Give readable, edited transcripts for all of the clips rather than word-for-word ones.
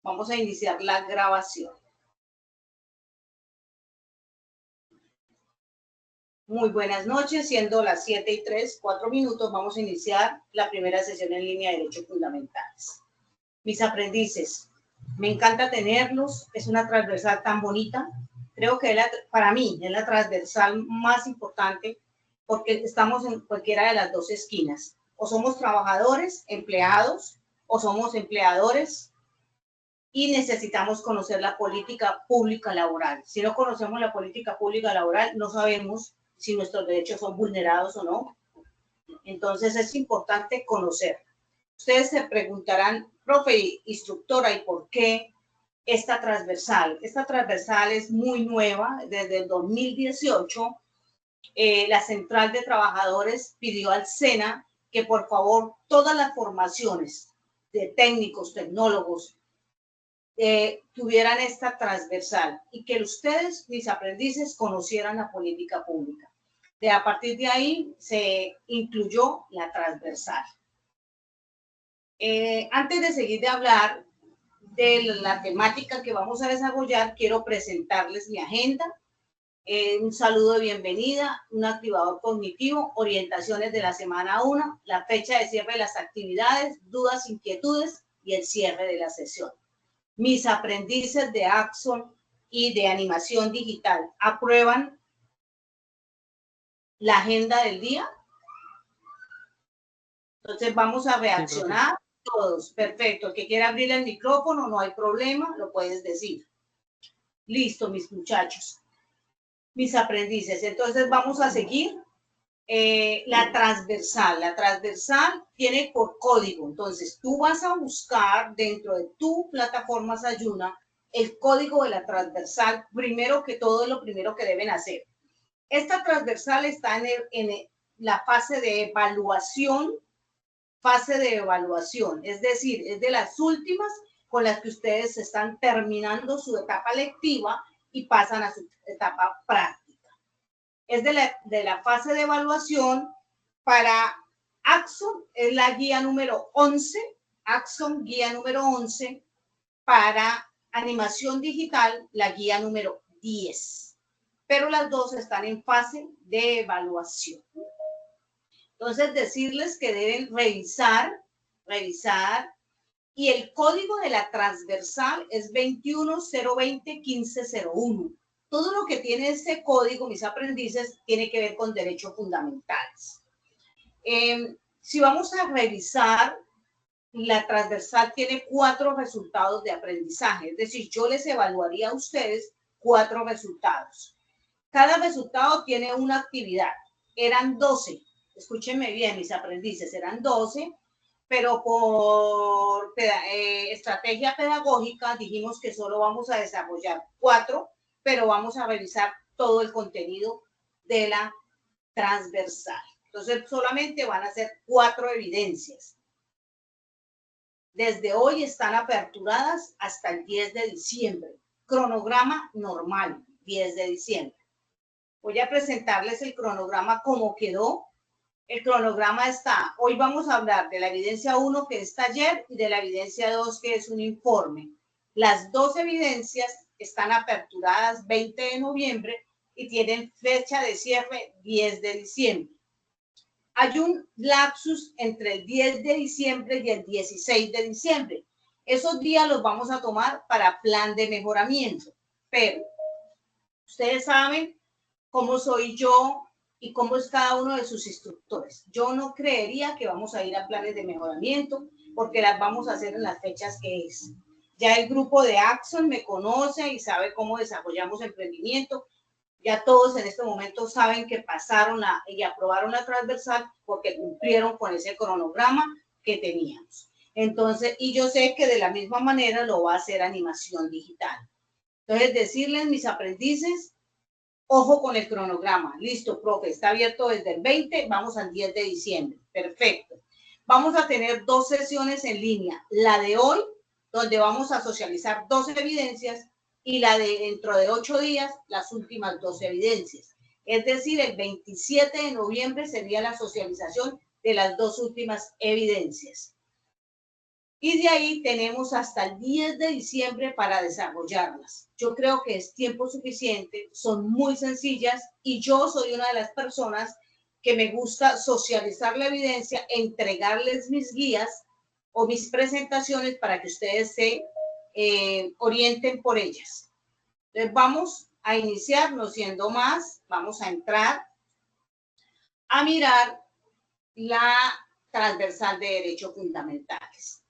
Vamos a iniciar la grabación. Muy buenas noches, siendo las 7:04, vamos a iniciar la primera sesión en línea de Derechos Fundamentales. Mis aprendices, me encanta tenerlos, es una transversal tan bonita, creo que para mí es la transversal más importante porque estamos en cualquiera de las dos esquinas, o somos trabajadores, empleados, o somos empleadores, y necesitamos conocer la política pública laboral. Si no conocemos la política pública laboral, no sabemos si nuestros derechos son vulnerados o no. Entonces es importante conocer. Ustedes se preguntarán, profe, instructora, ¿y por qué esta transversal? Esta transversal es muy nueva, desde el 2018. La Central de Trabajadores pidió al SENA que por favor todas las formaciones de técnicos, tecnólogos, tuvieran esta transversal y que ustedes, mis aprendices, conocieran la política pública. A partir de ahí se incluyó la transversal. Antes de seguir de hablar de la temática que vamos a desarrollar, quiero presentarles mi agenda. Un saludo de bienvenida, un activador cognitivo, orientaciones de la semana 1, la fecha de cierre de las actividades, dudas, inquietudes y el cierre de la sesión. Mis aprendices de Axon y de animación digital, ¿aprueban la agenda del día? Entonces vamos a reaccionar todos. Perfecto. El que quiera abrir el micrófono, no hay problema, lo puedes decir. Listo, mis muchachos. Mis aprendices. Entonces vamos a seguir. La transversal. La transversal tiene por código. Entonces tú vas a buscar dentro de tu plataforma Sayuna el código de la transversal. Primero que todo, es lo primero que deben hacer. Esta transversal está en la fase de evaluación. Fase de evaluación. Es decir, es de las últimas con las que ustedes están terminando su etapa lectiva y pasan a su etapa práctica. Es de la fase de evaluación. Para Axon es la guía número 11, Axon guía número 11, para animación digital la guía número 10, pero las dos están en fase de evaluación. Entonces decirles que deben revisar, y el código de la transversal es 210201501. Todo lo que tiene ese código, mis aprendices, tiene que ver con derechos fundamentales. Si vamos a revisar, la transversal tiene 4 resultados de aprendizaje, es decir, yo les evaluaría a ustedes 4 resultados. Cada resultado tiene una actividad. Eran 12, escúchenme bien, mis aprendices, eran 12, pero por estrategia pedagógica dijimos que solo vamos a desarrollar 4, pero vamos a revisar todo el contenido de la transversal. Entonces, solamente van a ser 4 evidencias. Desde hoy están aperturadas hasta el 10 de diciembre. Cronograma normal, 10 de diciembre. Voy a presentarles el cronograma como quedó. El cronograma está, hoy vamos a hablar de la evidencia 1, que es taller, y de la evidencia 2, que es un informe. Las 2 evidencias están aperturadas 20 de noviembre y tienen fecha de cierre 10 de diciembre. Hay un lapsus entre el 10 de diciembre y el 16 de diciembre. Esos días los vamos a tomar para plan de mejoramiento, pero ustedes saben cómo soy yo y cómo es cada uno de sus instructores. Yo no creería que vamos a ir a planes de mejoramiento porque las vamos a hacer en las fechas que es. Ya el grupo de Axon me conoce y sabe cómo desarrollamos emprendimiento. Ya todos en este momento saben que pasaron y aprobaron la transversal porque cumplieron con ese cronograma que teníamos. Entonces, y yo sé que de la misma manera lo va a hacer animación digital. Entonces, decirles, mis aprendices, ojo con el cronograma. Listo, profe, está abierto desde el 20, vamos al 10 de diciembre. Perfecto. Vamos a tener 2 sesiones en línea. La de hoy, donde vamos a socializar 2 evidencias, y la de dentro de 8 días, las últimas 2 evidencias. Es decir, el 27 de noviembre sería la socialización de las 2 últimas evidencias. Y de ahí tenemos hasta el 10 de diciembre para desarrollarlas. Yo creo que es tiempo suficiente, son muy sencillas y yo soy una de las personas que me gusta socializar la evidencia, entregarles mis guías o mis presentaciones para que ustedes se orienten por ellas. Entonces vamos a iniciar, no siendo más, vamos a entrar a mirar la transversal de derechos fundamentales.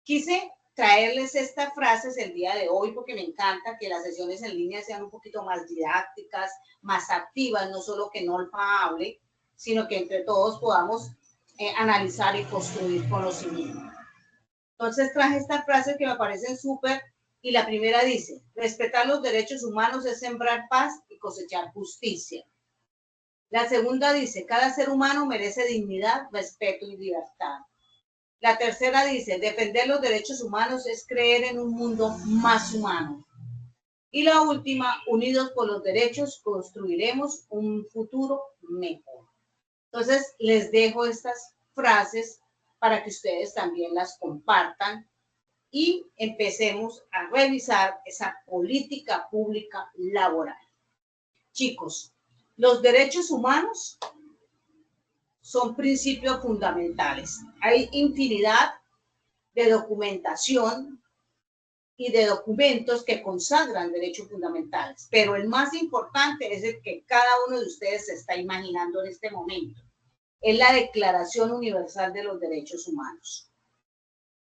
Quise traerles estas frases el día de hoy porque me encanta que las sesiones en línea sean un poquito más didácticas, más activas, no solo que Norma hable, sino que entre todos podamos analizar y construir conocimiento. Entonces traje estas frases que me parecen súper y la primera dice, respetar los derechos humanos es sembrar paz y cosechar justicia. La segunda dice, cada ser humano merece dignidad, respeto y libertad. La tercera dice, defender los derechos humanos es creer en un mundo más humano. Y la última, unidos por los derechos, construiremos un futuro mejor. Entonces, les dejo estas frases para que ustedes también las compartan y empecemos a revisar esa política pública laboral. Chicos, los derechos humanos son principios fundamentales. Hay infinidad de documentación y de documentos que consagran derechos fundamentales, pero el más importante es el que cada uno de ustedes se está imaginando en este momento. Es la Declaración Universal de los Derechos Humanos,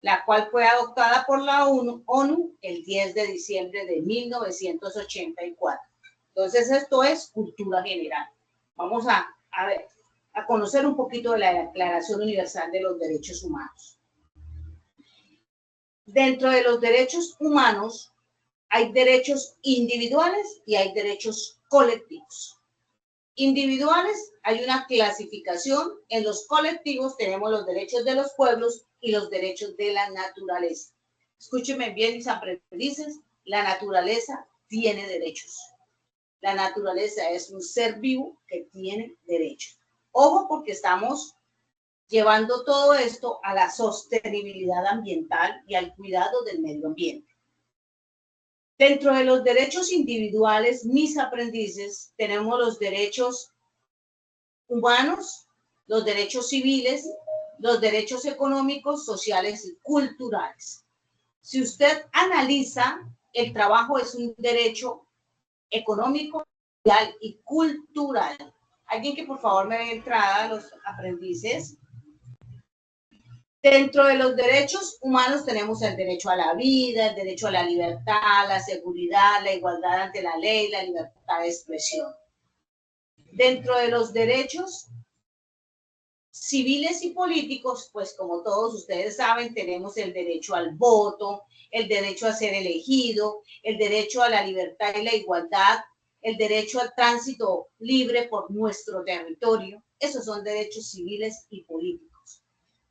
la cual fue adoptada por la ONU el 10 de diciembre de 1984. Entonces, esto es cultura general. Vamos a conocer un poquito de la Declaración Universal de los Derechos Humanos. Dentro de los derechos humanos hay derechos individuales y hay derechos colectivos. Individuales, hay una clasificación. En los colectivos tenemos los derechos de los pueblos y los derechos de la naturaleza. Escúchenme bien, mis aprendices, la naturaleza tiene derechos. La naturaleza es un ser vivo que tiene derechos. Ojo, porque estamos llevando todo esto a la sostenibilidad ambiental y al cuidado del medio ambiente. Dentro de los derechos individuales, mis aprendices, tenemos los derechos humanos, los derechos civiles, los derechos económicos, sociales y culturales. Si usted analiza, el trabajo es un derecho económico, social y cultural. Alguien que por favor me dé entrada a los aprendices. Dentro de los derechos humanos tenemos el derecho a la vida, el derecho a la libertad, la seguridad, la igualdad ante la ley, la libertad de expresión. Dentro de los derechos civiles y políticos, pues como todos ustedes saben, tenemos el derecho al voto, el derecho a ser elegido, el derecho a la libertad y la igualdad, el derecho al tránsito libre por nuestro territorio. Esos son derechos civiles y políticos.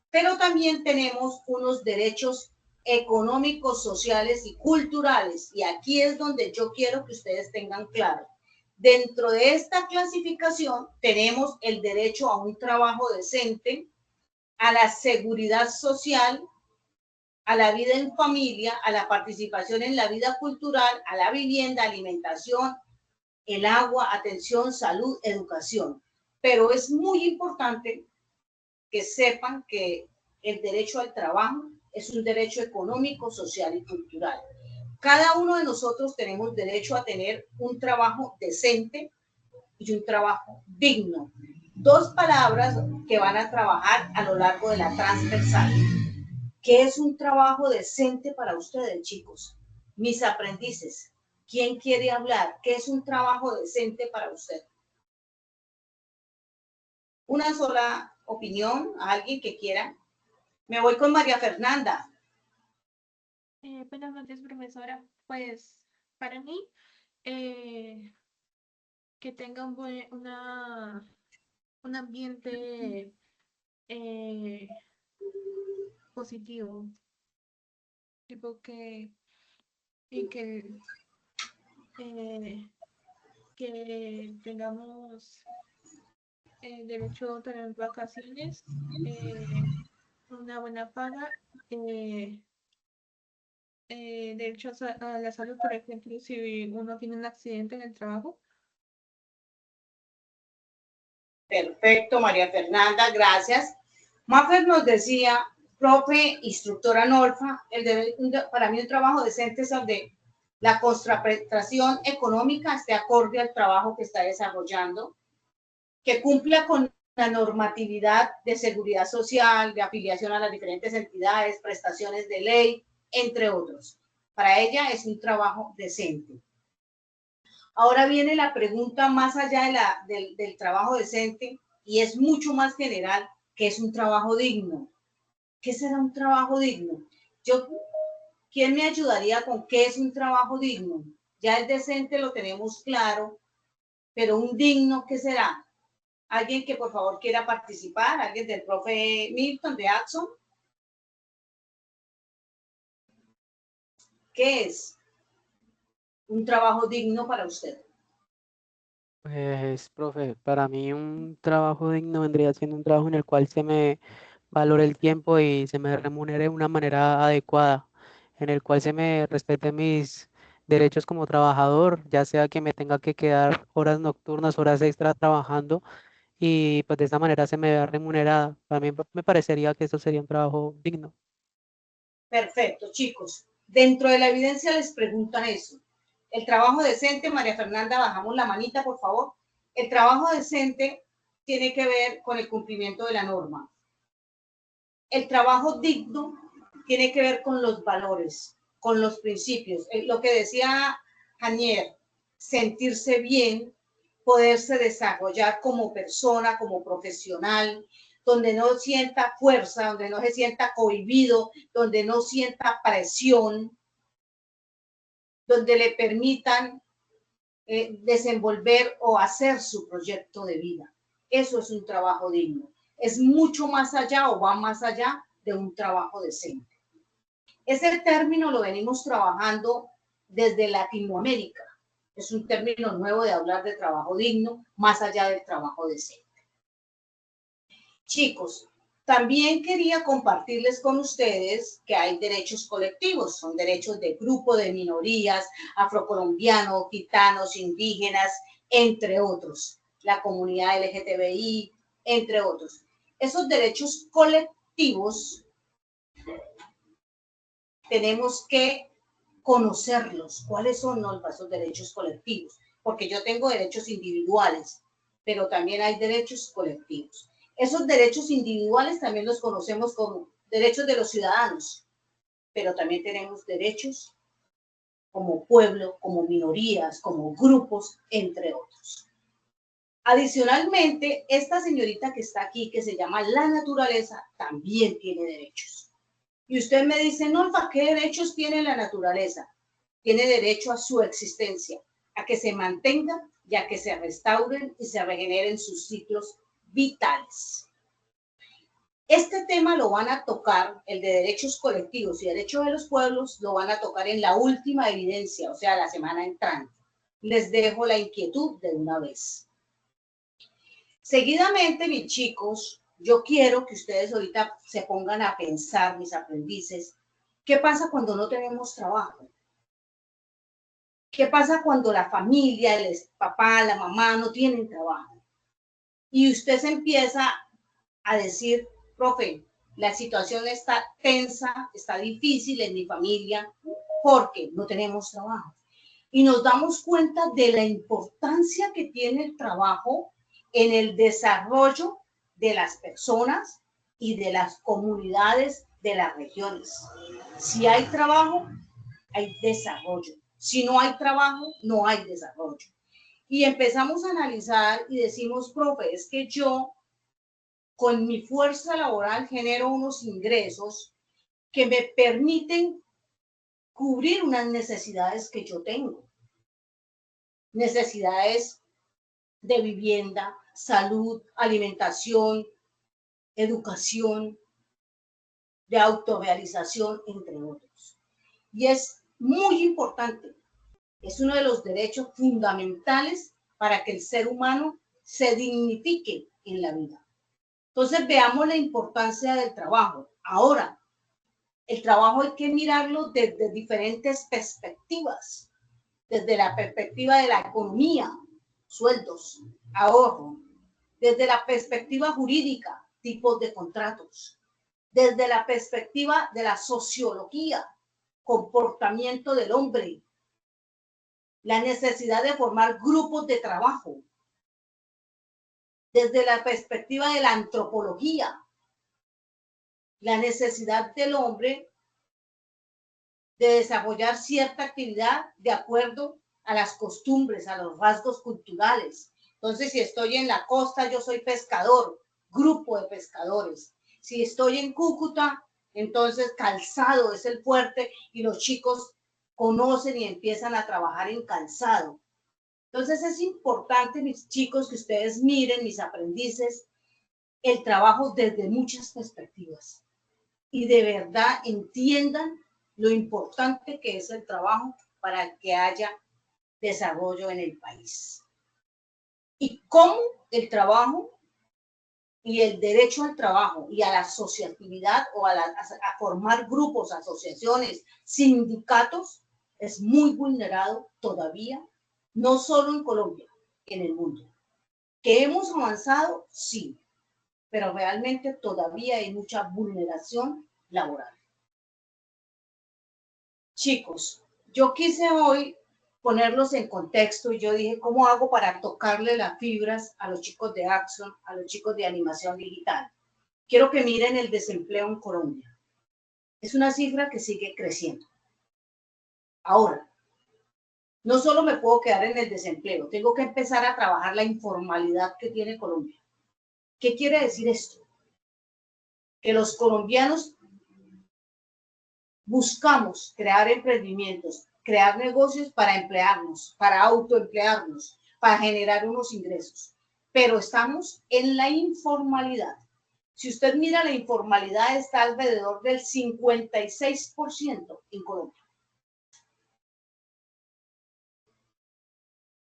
Pero también tenemos unos derechos económicos, sociales y culturales. Y aquí es donde yo quiero que ustedes tengan claro. Dentro de esta clasificación tenemos el derecho a un trabajo decente, a la seguridad social, a la vida en familia, a la participación en la vida cultural, a la vivienda, alimentación, el agua, atención, salud, educación. Pero es muy importante que sepan que el derecho al trabajo es un derecho económico, social y cultural. Cada uno de nosotros tenemos derecho a tener un trabajo decente y un trabajo digno. Dos palabras que van a trabajar a lo largo de la transversal. ¿Qué es un trabajo decente para ustedes, chicos? Mis aprendices, ¿quién quiere hablar? ¿Qué es un trabajo decente para usted? Una sola opinión, alguien que quiera. Me voy con María Fernanda. Buenas noches, profesora. Pues para mí, que tenga un ambiente positivo, tipo y eh, que tengamos derecho a tener vacaciones, una buena paga, derecho a la salud, por ejemplo, si uno tiene un accidente en el trabajo. Perfecto, María Fernanda, gracias. Maffer nos decía, profe, instructora Norfa, para mí un trabajo decente es donde la contraprestación económica esté acorde al trabajo que está desarrollando, que cumpla con la normatividad de seguridad social, de afiliación a las diferentes entidades, prestaciones de ley, entre otros. Para ella es un trabajo decente. Ahora viene la pregunta más allá del trabajo decente y es mucho más general, que es un trabajo digno. ¿Qué será un trabajo digno? ¿Quién me ayudaría con qué es un trabajo digno? Ya el decente lo tenemos claro, pero un digno, ¿qué será? ¿Alguien que por favor quiera participar? ¿Alguien del profe Milton, de Axon? ¿Qué es un trabajo digno para usted? Pues, profe, para mí un trabajo digno vendría siendo un trabajo en el cual se me valore el tiempo y se me remunere de una manera adecuada, en el cual se me respeten mis derechos como trabajador, ya sea que me tenga que quedar horas nocturnas, horas extra trabajando y pues de esa manera se me vea remunerada. Para mí me parecería que eso sería un trabajo digno. Perfecto, chicos. Dentro de la evidencia les preguntan eso. El trabajo decente, María Fernanda, bajamos la manita, por favor. El trabajo decente tiene que ver con el cumplimiento de la norma. El trabajo digno tiene que ver con los valores, con los principios. Lo que decía Janier, sentirse bien, poderse desarrollar como persona, como profesional, donde no sienta fuerza, donde no se sienta cohibido, donde no sienta presión, donde le permitan desenvolver o hacer su proyecto de vida. Eso es un trabajo digno. Es mucho más allá o va más allá de un trabajo decente. Ese término lo venimos trabajando desde Latinoamérica. Es un término nuevo de hablar de trabajo digno, más allá del trabajo decente. Chicos, también quería compartirles con ustedes que hay derechos colectivos, son derechos de grupo de minorías, afrocolombianos, gitanos, indígenas, entre otros, la comunidad LGTBI, entre otros. Esos derechos colectivos tenemos que conocerlos, cuáles son esos derechos colectivos, porque yo tengo derechos individuales, pero también hay derechos colectivos. Esos derechos individuales también los conocemos como derechos de los ciudadanos, pero también tenemos derechos como pueblo, como minorías, como grupos, entre otros. Adicionalmente, esta señorita que está aquí, que se llama la naturaleza, también tiene derechos. Y usted me dice, Norfa, ¿qué derechos tiene la naturaleza? Tiene derecho a su existencia, a que se mantenga y a que se restauren y se regeneren sus ciclos vitales. Este tema lo van a tocar, el de derechos colectivos y derechos de los pueblos, lo van a tocar en la última evidencia, o sea, la semana entrante. Les dejo la inquietud de una vez. Seguidamente, mis chicos, yo quiero que ustedes ahorita se pongan a pensar, mis aprendices, ¿qué pasa cuando no tenemos trabajo? ¿Qué pasa cuando la familia, el papá, la mamá no tienen trabajo? Y usted se empieza a decir, profe, la situación está tensa, está difícil en mi familia porque no tenemos trabajo. Y nos damos cuenta de la importancia que tiene el trabajo en el desarrollo de las personas y de las comunidades de las regiones. Si hay trabajo, hay desarrollo. Si no hay trabajo, no hay desarrollo. Y empezamos a analizar y decimos, profe, es que yo con mi fuerza laboral genero unos ingresos que me permiten cubrir unas necesidades que yo tengo. Necesidades de vivienda, salud, alimentación, educación, de autorrealización, entre otros. Y es muy importante, es uno de los derechos fundamentales para que el ser humano se dignifique en la vida. Entonces veamos la importancia del trabajo. Ahora, el trabajo hay que mirarlo desde diferentes perspectivas, desde la perspectiva de la economía, sueldos, ahorro, desde la perspectiva jurídica, tipos de contratos, desde la perspectiva de la sociología, comportamiento del hombre, la necesidad de formar grupos de trabajo, desde la perspectiva de la antropología, la necesidad del hombre de desarrollar cierta actividad de acuerdo a las costumbres, a los rasgos culturales. Entonces, si estoy en la costa, yo soy pescador, grupo de pescadores. Si estoy en Cúcuta, entonces calzado es el fuerte y los chicos conocen y empiezan a trabajar en calzado. Entonces es importante, mis chicos, que ustedes miren, mis aprendices, el trabajo desde muchas perspectivas y de verdad entiendan lo importante que es el trabajo para que haya desarrollo en el país. Y cómo el trabajo y el derecho al trabajo y a la asociatividad o a formar grupos, asociaciones, sindicatos, es muy vulnerado todavía, no solo en Colombia, en el mundo. ¿Que hemos avanzado? Sí, pero realmente todavía hay mucha vulneración laboral. Chicos, yo quise hoy ponerlos en contexto y yo dije, ¿cómo hago para tocarle las fibras a los chicos de Axon, a los chicos de animación digital? Quiero que miren el desempleo en Colombia. Es una cifra que sigue creciendo. Ahora, no solo me puedo quedar en el desempleo, tengo que empezar a trabajar la informalidad que tiene Colombia. ¿Qué quiere decir esto? Que los colombianos buscamos crear emprendimientos, crear negocios para emplearnos, para autoemplearnos, para generar unos ingresos. Pero estamos en la informalidad. Si usted mira, la informalidad está alrededor del 56% en Colombia.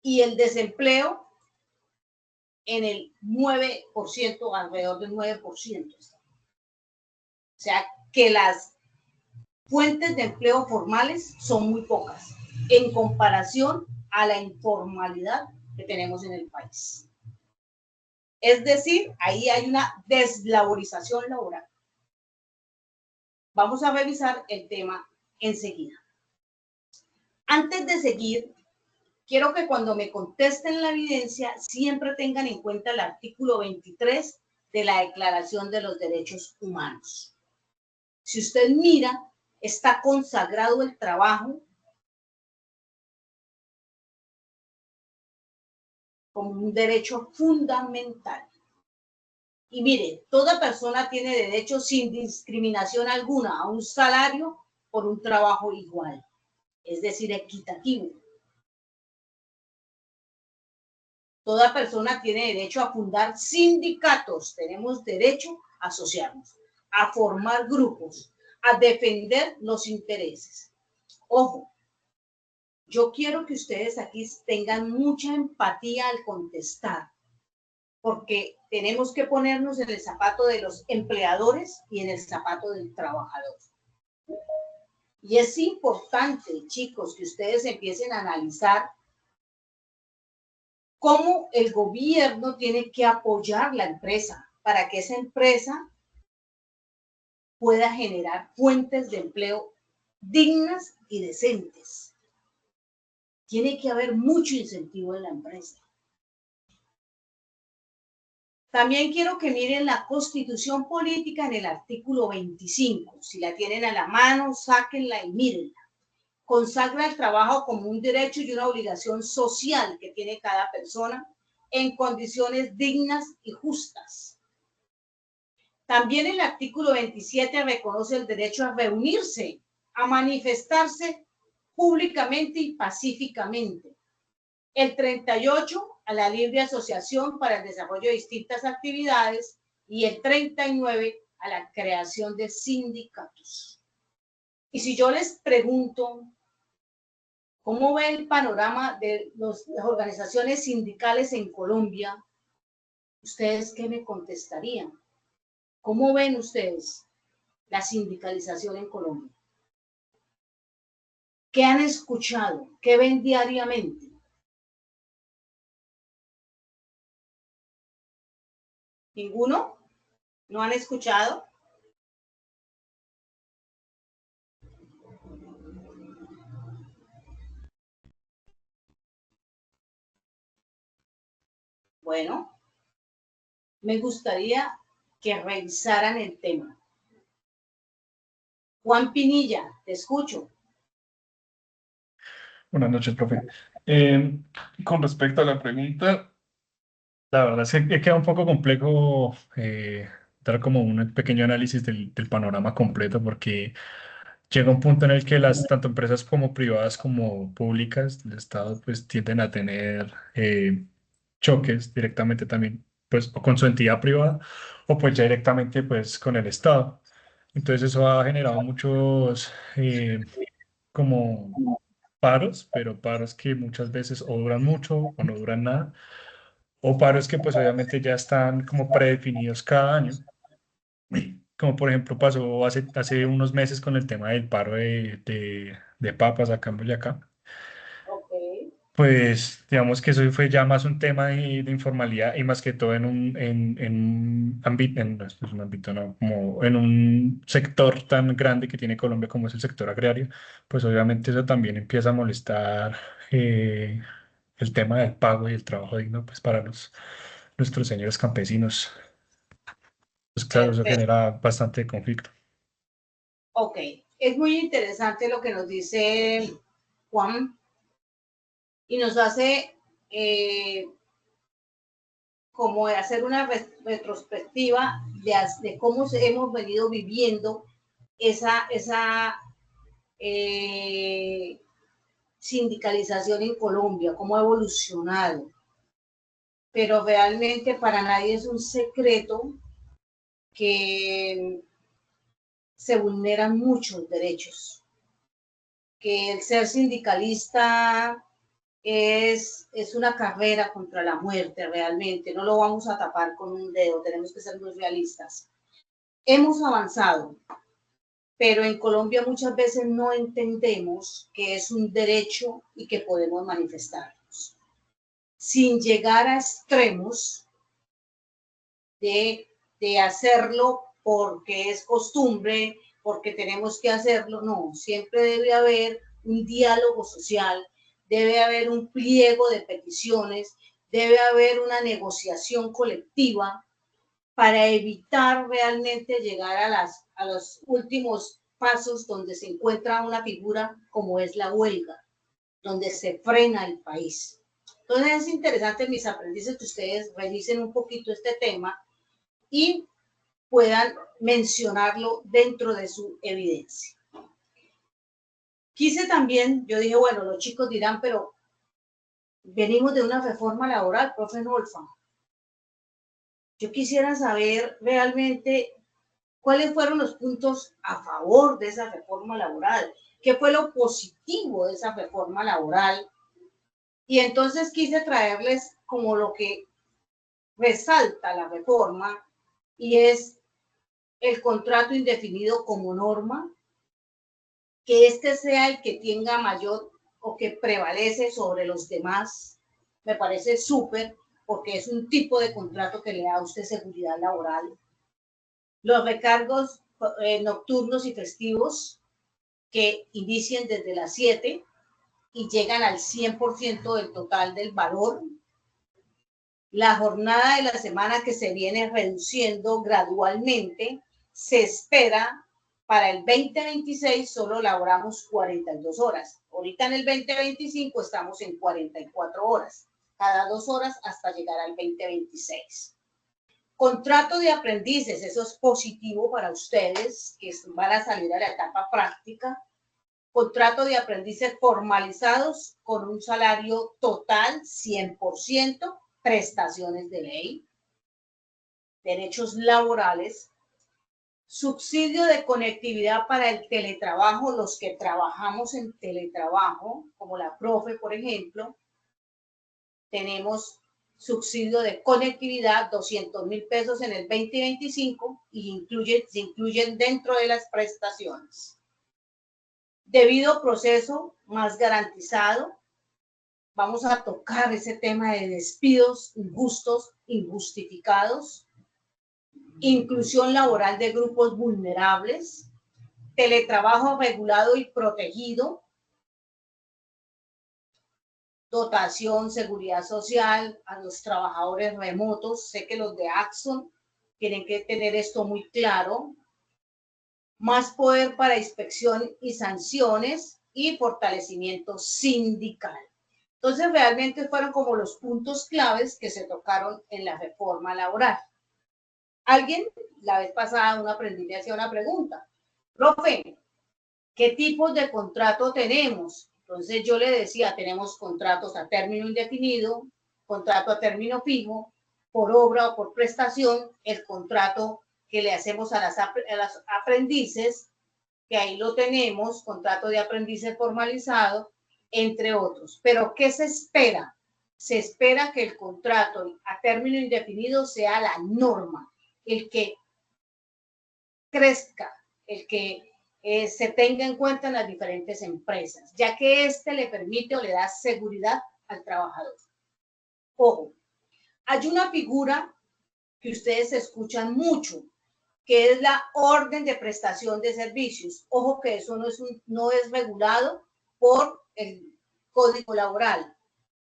Y el desempleo en el 9%, alrededor del 9%. O sea, que las fuentes de empleo formales son muy pocas en comparación a la informalidad que tenemos en el país. Es decir, ahí hay una deslaborización laboral. Vamos a revisar el tema enseguida. Antes de seguir, quiero que cuando me contesten la evidencia siempre tengan en cuenta el artículo 23 de la Declaración de los Derechos Humanos. Si usted mira, está consagrado el trabajo como un derecho fundamental. Y mire, toda persona tiene derecho sin discriminación alguna a un salario por un trabajo igual, es decir, equitativo. Toda persona tiene derecho a fundar sindicatos, tenemos derecho a asociarnos, a formar grupos, a defender los intereses. Ojo, yo quiero que ustedes aquí tengan mucha empatía al contestar, porque tenemos que ponernos en el zapato de los empleadores y en el zapato del trabajador. Y es importante, chicos, que ustedes empiecen a analizar cómo el gobierno tiene que apoyar la empresa para que esa empresa pueda generar fuentes de empleo dignas y decentes. Tiene que haber mucho incentivo en la empresa. También quiero que miren la Constitución Política en el artículo 25. Si la tienen a la mano, sáquenla y mírenla. Consagra el trabajo como un derecho y una obligación social que tiene cada persona en condiciones dignas y justas. También el artículo 27 reconoce el derecho a reunirse, a manifestarse públicamente y pacíficamente. El 38 a la libre asociación para el desarrollo de distintas actividades y el 39 a la creación de sindicatos. Y si yo les pregunto, ¿cómo ve el panorama de las organizaciones sindicales en Colombia? ¿Ustedes qué me contestarían? ¿Cómo ven ustedes? la sindicalización en Colombia? ¿Qué han escuchado? ¿Qué ven diariamente? ¿Ninguno? ¿No han escuchado? Bueno, me gustaría que revisaran el tema. Juan Pinilla, te escucho. Buenas noches, profe. Con respecto a la pregunta, la verdad es que queda un poco complejo dar como un pequeño análisis del panorama completo porque llega un punto en el que las tanto empresas como privadas como públicas del Estado pues tienden a tener choques directamente también pues o con su entidad privada o pues ya directamente pues con el Estado. Entonces eso ha generado muchos como paros, pero paros que muchas veces o duran mucho o no duran nada, o paros que pues obviamente ya están como predefinidos cada año, como por ejemplo pasó hace unos meses con el tema del paro de papas acá en Boyacá. Ok, Pues digamos que eso fue ya más un tema de informalidad y más que todo en un ámbito, no, esto es un ámbito, no, como en un sector tan grande que tiene Colombia como es el sector agrario, pues obviamente eso también empieza a molestar el tema del pago y el trabajo digno pues para nuestros señores campesinos. Pues claro, eso perfecto. genera bastante conflicto. Ok, es muy interesante lo que nos dice Juan y nos hace como de hacer una retrospectiva de cómo hemos venido viviendo esa sindicalización en Colombia, cómo ha evolucionado. Pero realmente para nadie es un secreto que se vulneran muchos derechos, que el ser sindicalista es una carrera contra la muerte realmente, no lo vamos a tapar con un dedo, tenemos que ser muy realistas. Hemos avanzado, pero en Colombia muchas veces no entendemos que es un derecho y que podemos manifestarnos, sin llegar a extremos de hacerlo porque es costumbre, porque tenemos que hacerlo, no, siempre debe haber un diálogo social, debe haber un pliego de peticiones, debe haber una negociación colectiva para evitar realmente llegar a los últimos pasos donde se encuentra una figura como es la huelga, donde se frena el país. Entonces es interesante, mis aprendices, que ustedes revisen un poquito este tema y puedan mencionarlo dentro de su evidencia. Quise también, yo dije, bueno, los chicos dirán, pero venimos de una reforma laboral, profe Nolfa. Yo quisiera saber realmente cuáles fueron los puntos a favor de esa reforma laboral, qué fue lo positivo de esa reforma laboral. Y entonces quise traerles como lo que resalta la reforma y es el contrato indefinido como norma, que este sea el que tenga mayor o que prevalece sobre los demás, me parece súper, porque es un tipo de contrato que le da a usted seguridad laboral. Los recargos nocturnos y festivos que inicien desde las 7 y llegan al 100% del total del valor. La jornada de la semana que se viene reduciendo gradualmente, se espera para el 2026 solo laboramos 42 horas. Ahorita en el 2025 estamos en 44 horas, cada 2 horas hasta llegar al 2026. Contrato de aprendices, eso es positivo para ustedes que van a salir a la etapa práctica. Contrato de aprendices formalizados con un salario total 100%, prestaciones de ley, derechos laborales, subsidio de conectividad para el teletrabajo, los que trabajamos en teletrabajo, como la profe, por ejemplo, tenemos subsidio de conectividad, 200.000 pesos en el 2025 y se incluyen dentro de las prestaciones. Debido proceso más garantizado, vamos a tocar ese tema de despidos injustos, injustificados, inclusión laboral de grupos vulnerables, teletrabajo regulado y protegido, dotación, seguridad social a los trabajadores remotos. Sé que los de Axon tienen que tener esto muy claro. Más poder para inspección y sanciones y fortalecimiento sindical. Entonces, realmente fueron como los puntos claves que se tocaron en la reforma laboral. Alguien, la vez pasada, un aprendiz me hacía una pregunta. Profe, ¿qué tipos de contrato tenemos? Entonces yo le decía, tenemos contratos a término indefinido, contrato a término fijo, por obra o por prestación, el contrato que le hacemos a las aprendices, que ahí lo tenemos, contrato de aprendices formalizado, entre otros. Pero ¿qué se espera? Se espera que el contrato a término indefinido sea la norma, el que crezca, el que se tenga en cuenta en las diferentes empresas, ya que este le permite o le da seguridad al trabajador. Ojo, hay una figura que ustedes escuchan mucho, que es la orden de prestación de servicios. Ojo que eso no es regulado por el Código Laboral.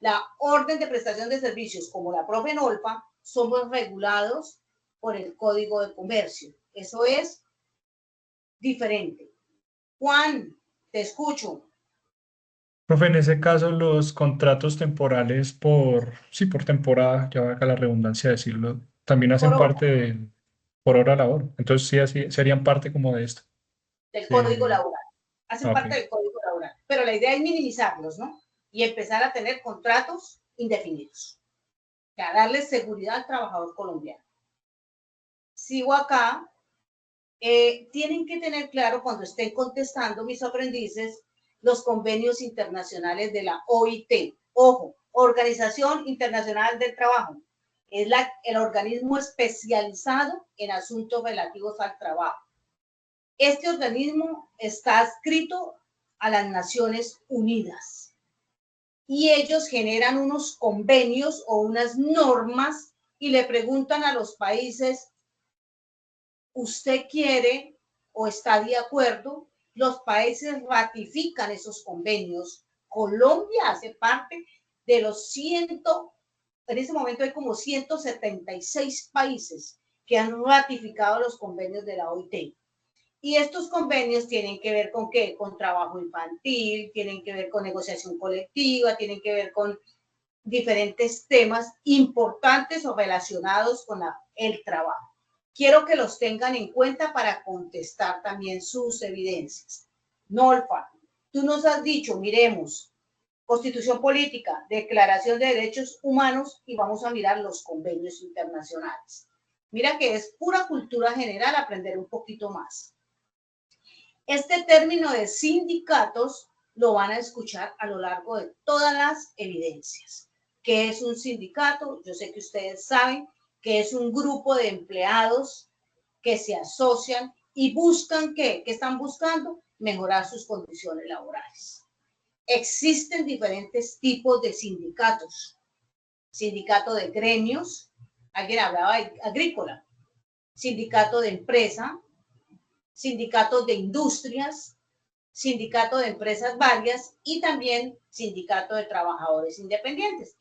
La orden de prestación de servicios, como la profe Nolfa, somos regulados por el Código de Comercio. Eso es diferente. Juan, te escucho. Profe, en ese caso, los contratos temporales sí, por temporada, ya va acá la redundancia de decirlo, también hacen Por parte por hora labor. Entonces, sí, así, serían parte como de esto. del Código Laboral. Hacen Ok. parte del Código Laboral. Pero la idea es minimizarlos, ¿no? Y empezar a tener contratos indefinidos. O sea, darle seguridad al trabajador colombiano. Sigo acá. Tienen que tener claro cuando estén contestando mis aprendices los convenios internacionales de la OIT. Ojo, Organización Internacional del Trabajo. Es el organismo especializado en asuntos relativos al trabajo. Este organismo está adscrito a las Naciones Unidas y ellos generan unos convenios o unas normas y le preguntan a los países, ¿usted quiere o está de acuerdo? Los países ratifican esos convenios. Colombia hace parte de los en ese momento hay como 176 países que han ratificado los convenios de la OIT. Y estos convenios tienen que ver con qué? Con trabajo infantil, tienen que ver con negociación colectiva, tienen que ver con diferentes temas importantes o relacionados con el trabajo. Quiero que los tengan en cuenta para contestar también sus evidencias. Nolfa, tú nos has dicho, miremos, Constitución Política, Declaración de Derechos Humanos y vamos a mirar los convenios internacionales. Mira que es pura cultura general aprender un poquito más. Este término de sindicatos lo van a escuchar a lo largo de todas las evidencias. ¿Qué es un sindicato? Yo sé que ustedes saben que es un grupo de empleados que se asocian y buscan ¿qué? ¿Qué están buscando? Mejorar sus condiciones laborales. Existen diferentes tipos de sindicatos. Sindicato de gremios, alguien hablaba de agrícola, sindicato de empresa, sindicatos de industrias, sindicato de empresas varias y también sindicato de trabajadores independientes.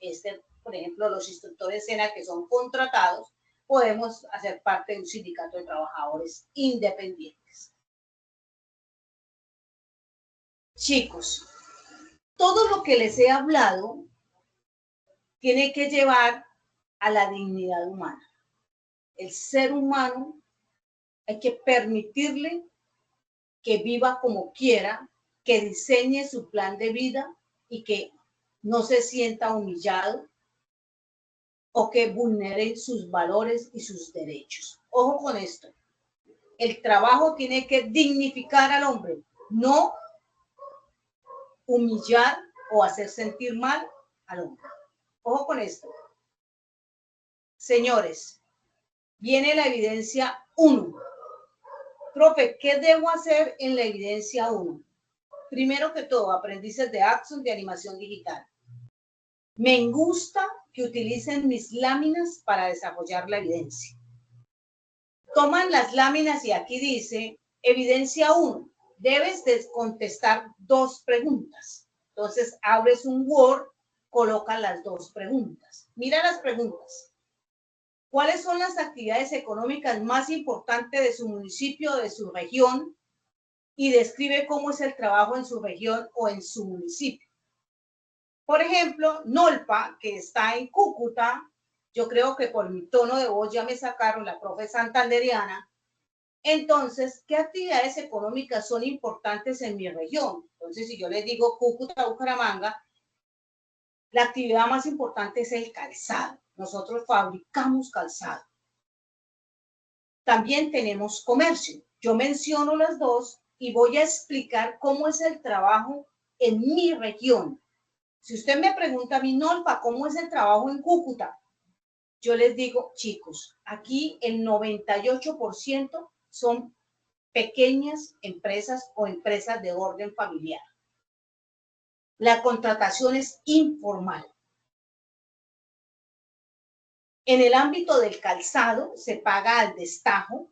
Por ejemplo, los instructores SENA que son contratados, podemos hacer parte de un sindicato de trabajadores independientes. Chicos, todo lo que les he hablado tiene que llevar a la dignidad humana. El ser humano hay que permitirle que viva como quiera, que diseñe su plan de vida y que no se sienta humillado o que vulnere sus valores y sus derechos. Ojo con esto. El trabajo tiene que dignificar al hombre, no humillar o hacer sentir mal al hombre. Ojo con esto. Señores, viene la evidencia 1. Profe, ¿qué debo hacer en la evidencia 1? Primero que todo, aprendices de Axon de animación digital. Me gusta que utilicen mis láminas para desarrollar la evidencia. Toman las láminas y aquí dice, evidencia 1, debes de contestar 2 preguntas. Entonces, abres un Word, colocas las 2 preguntas. Mira las preguntas. ¿Cuáles son las actividades económicas más importantes de su municipio o de su región? Y describe cómo es el trabajo en su región o en su municipio. Por ejemplo, Nolpa, que está en Cúcuta, yo creo que por mi tono de voz ya me sacaron la profe santanderiana. Entonces, ¿qué actividades económicas son importantes en mi región? Entonces, si yo les digo Cúcuta, Bucaramanga, la actividad más importante es el calzado. Nosotros fabricamos calzado. También tenemos comercio. Yo menciono las 2 y voy a explicar cómo es el trabajo en mi región. Si usted me pregunta a mí, Nolpa, ¿cómo es el trabajo en Cúcuta? Yo les digo, chicos, aquí el 98% son pequeñas empresas o empresas de orden familiar. La contratación es informal. En el ámbito del calzado se paga al destajo,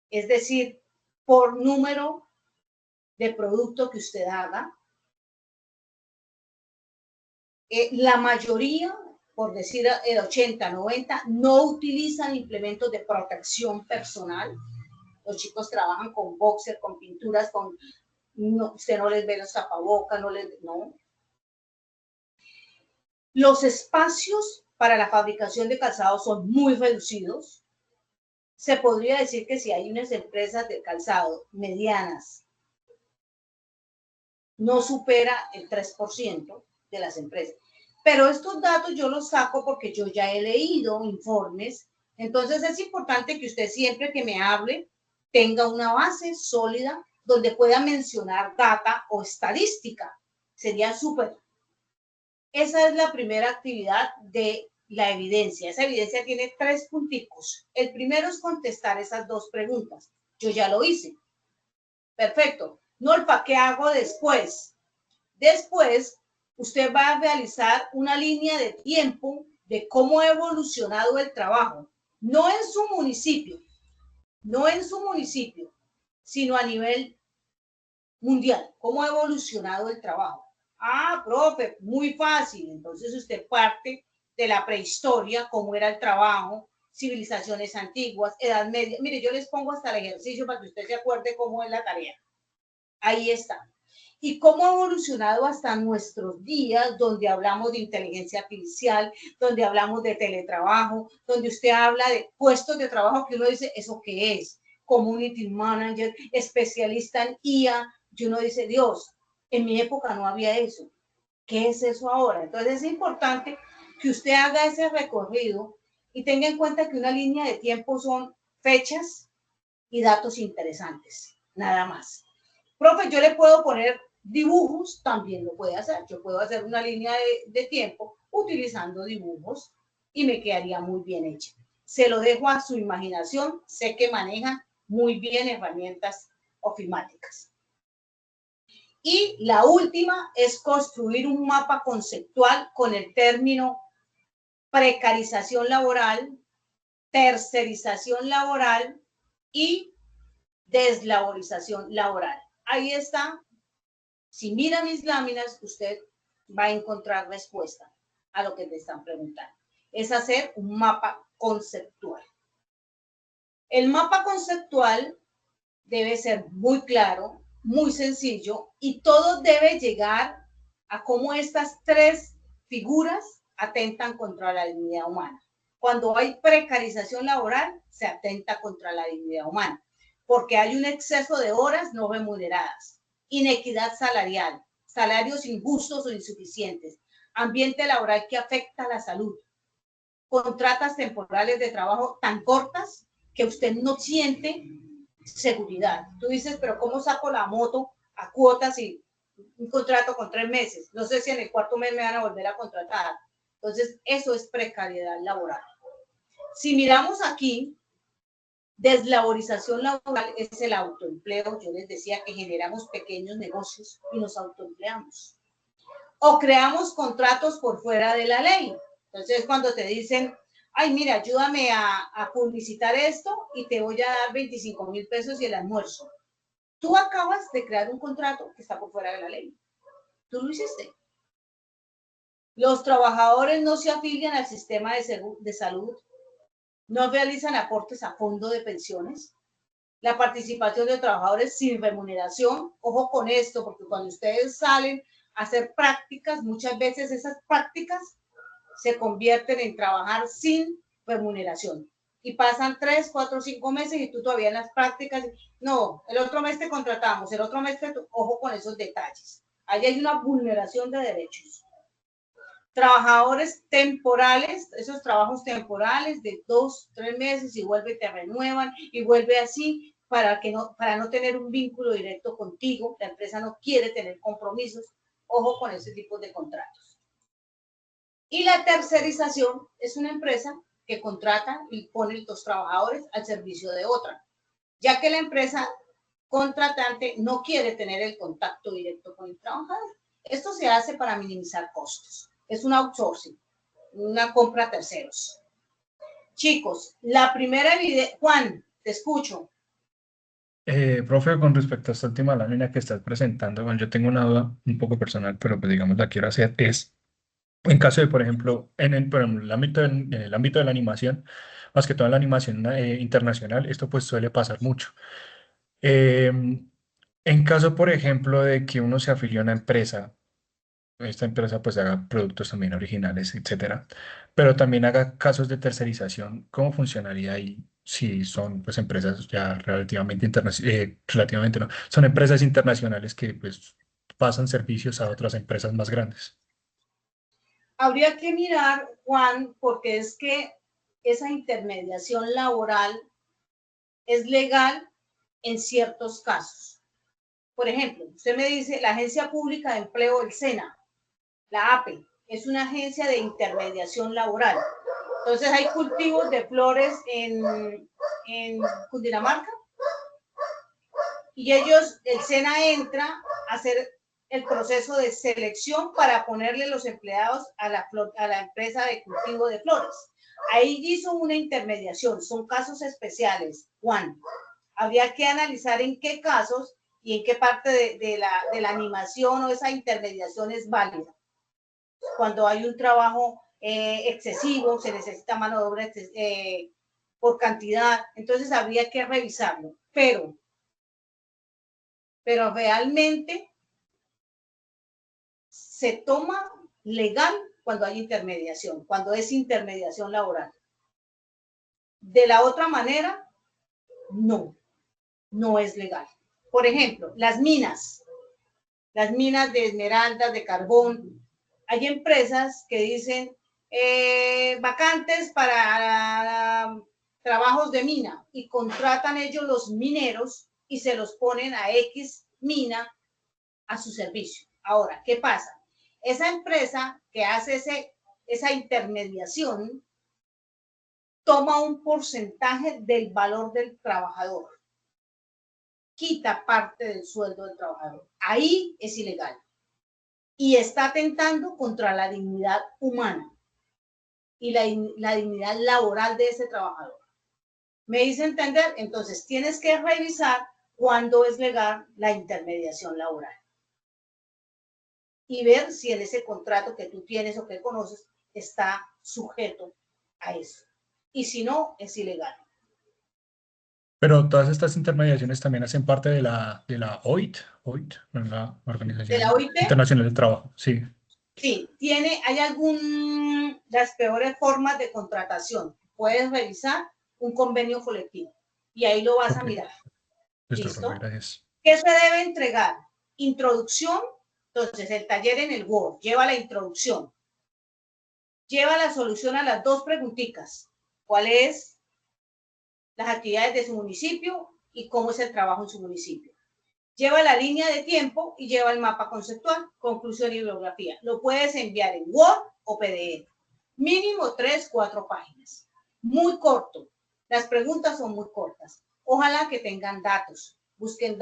es decir, por número de producto que usted haga. La mayoría, por decir el 80, 90, no utilizan implementos de protección personal. Los chicos trabajan con boxer, con pinturas, con no, usted no les ve los tapabocas, no. Los espacios para la fabricación de calzado son muy reducidos. Se podría decir que si hay unas empresas de calzado medianas, no supera el 3% de las empresas. Pero estos datos yo los saco porque yo ya he leído informes. Entonces es importante que usted siempre que me hable tenga una base sólida donde pueda mencionar data o estadística. Sería súper. Esa es la primera actividad de la evidencia. Esa evidencia tiene 3 punticos. El primero es contestar esas 2 preguntas. Yo ya lo hice. Perfecto. Nolpa, ¿qué hago después? Después, usted va a realizar una línea de tiempo de cómo ha evolucionado el trabajo. No en su municipio, sino a nivel mundial. ¿Cómo ha evolucionado el trabajo? Ah, profe, muy fácil. Entonces usted parte de la prehistoria, cómo era el trabajo, civilizaciones antiguas, Edad Media. Mire, yo les pongo hasta el ejercicio para que usted se acuerde cómo es la tarea. Ahí está. Y cómo ha evolucionado hasta nuestros días, donde hablamos de inteligencia artificial, donde hablamos de teletrabajo, donde usted habla de puestos de trabajo que uno dice, ¿eso qué es? Community manager, especialista en IA, y uno dice, Dios, en mi época no había eso. ¿Qué es eso ahora? Entonces es importante que usted haga ese recorrido y tenga en cuenta que una línea de tiempo son fechas y datos interesantes, nada más. Profe, yo le puedo poner dibujos, también lo puede hacer. Yo puedo hacer una línea de tiempo utilizando dibujos y me quedaría muy bien hecha. Se lo dejo a su imaginación. Sé que maneja muy bien herramientas ofimáticas. Y la última es construir un mapa conceptual con el término precarización laboral, tercerización laboral y deslaborización laboral. Ahí está. Si mira mis láminas, usted va a encontrar respuesta a lo que te están preguntando. Es hacer un mapa conceptual. El mapa conceptual debe ser muy claro, muy sencillo y todo debe llegar a cómo estas 3 figuras atentan contra la dignidad humana. Cuando hay precarización laboral, se atenta contra la dignidad humana, porque hay un exceso de horas no remuneradas, inequidad salarial, salarios injustos o insuficientes, ambiente laboral que afecta a la salud, contratas temporales de trabajo tan cortas que usted no siente seguridad. Tú dices, pero ¿cómo saco la moto a cuotas y un contrato con 3 meses? No sé si en el 4º mes me van a volver a contratar. Entonces, eso es precariedad laboral. Si miramos aquí, deslaborización laboral es el autoempleo. Yo les decía que generamos pequeños negocios y nos autoempleamos. O creamos contratos por fuera de la ley. Entonces, cuando te dicen, ay, mira, ayúdame a publicitar esto y te voy a dar 25.000 pesos y el almuerzo. Tú acabas de crear un contrato que está por fuera de la ley. Tú lo hiciste. Los trabajadores no se afilian al sistema de salud, no realizan aportes a fondo de pensiones. La participación de trabajadores sin remuneración, ojo con esto, porque cuando ustedes salen a hacer prácticas, muchas veces esas prácticas se convierten en trabajar sin remuneración. Y pasan 3, 4, 5 meses y tú todavía en las prácticas, no, el otro mes te contratamos, el otro mes ojo con esos detalles. Ahí hay una vulneración de derechos. Trabajadores temporales, esos trabajos temporales de 2, 3 meses y vuelve y te renuevan y vuelve así para no tener un vínculo directo contigo. La empresa no quiere tener compromisos. Ojo con ese tipo de contratos. Y la tercerización es una empresa que contrata y pone los trabajadores al servicio de otra, ya que la empresa contratante no quiere tener el contacto directo con el trabajador. Esto se hace para minimizar costos. Es un outsourcing, una compra a terceros. Chicos, la primera evidencia, Juan, te escucho. Profe, con respecto a esta última lámina que estás presentando, bueno, yo tengo una duda un poco personal, pero pues digamos la quiero hacer, es en caso de, por ejemplo, en el ámbito de la animación, más que todo en la animación internacional, esto pues suele pasar mucho. En caso, por ejemplo, de que uno se afilie a una empresa, esta empresa pues haga productos también originales, etcétera, pero también haga casos de tercerización, ¿cómo funcionaría ahí si son pues empresas ya relativamente relativamente no, son empresas internacionales que pues pasan servicios a otras empresas más grandes? Habría que mirar, Juan, porque es que esa intermediación laboral es legal en ciertos casos. Por ejemplo, usted me dice, la Agencia Pública de Empleo, el SENA, la APE, es una agencia de intermediación laboral. Entonces hay cultivos de flores en Cundinamarca y ellos, el SENA entra a hacer el proceso de selección para ponerle los empleados a la empresa de cultivo de flores. Ahí hizo una intermediación, son casos especiales, Juan. Habría que analizar en qué casos y en qué parte de la animación o esa intermediación es válida. Cuando hay un trabajo excesivo, se necesita mano de obra por cantidad, entonces habría que revisarlo. Pero realmente se toma legal cuando hay intermediación, cuando es intermediación laboral. De la otra manera, no es legal. Por ejemplo, las minas de esmeraldas, de carbón. Hay empresas que dicen vacantes para trabajos de mina y contratan ellos los mineros y se los ponen a X mina a su servicio. Ahora, ¿qué pasa? Esa empresa que hace esa intermediación toma un porcentaje del valor del trabajador, quita parte del sueldo del trabajador. Ahí es ilegal y está atentando contra la dignidad humana y la dignidad laboral de ese trabajador. ¿Me hice entender? Entonces tienes que revisar cuándo es legal la intermediación laboral y ver si en ese contrato que tú tienes o que conoces está sujeto a eso. Y si no, es ilegal. Pero todas estas intermediaciones también hacen parte de la OIT, la ¿De Organización la OIT? Internacional del Trabajo, sí. Sí, hay las peores formas de contratación. Puedes revisar un convenio colectivo y ahí lo vas a Ok, mirar. listo, ¿Listo? profe, gracias. ¿Qué se debe entregar? Introducción. Entonces, el taller en el Word lleva la introducción. Lleva la solución a las 2 preguntitas. ¿Cuál es las actividades de su municipio y cómo es el trabajo en su municipio? Lleva la línea de tiempo y lleva el mapa conceptual, conclusión y bibliografía. Lo puedes enviar en Word o PDF. Mínimo 3, 4 páginas. muy corto. Las preguntas son muy cortas. Ojalá que tengan datos, busquen